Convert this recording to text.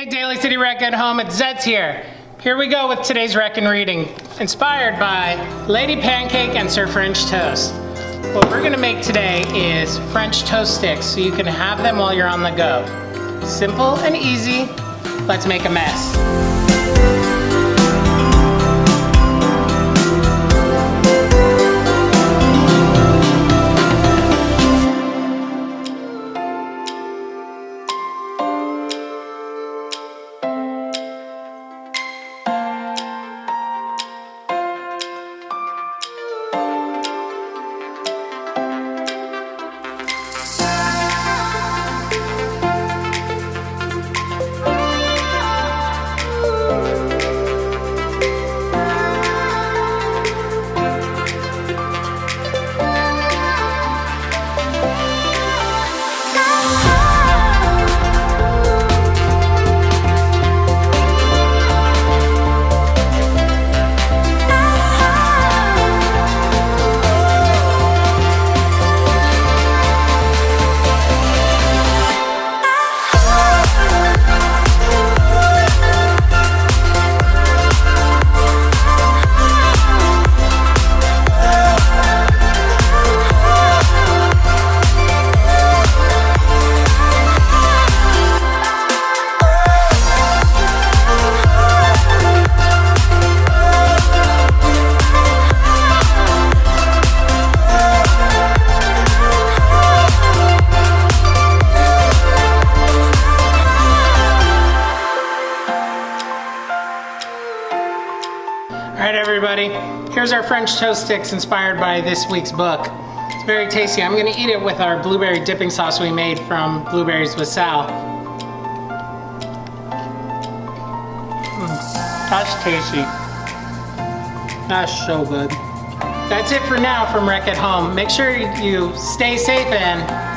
Hey Daily City Rec at Home, it's Zetz here. Here we go with today's rec and reading, inspired by Lady Pancake and Sir French Toast. What we're gonna make today is French toast sticks so you can have them while you're on the go. Simple and easy, let's make a mess. Alright everybody, here's our French toast sticks inspired by this week's book. It's very tasty. I'm going to eat it with our blueberry dipping sauce we made from Blueberries with Sal. That's tasty. That's so good. That's it for now from Rec at Home. Make sure you stay safe and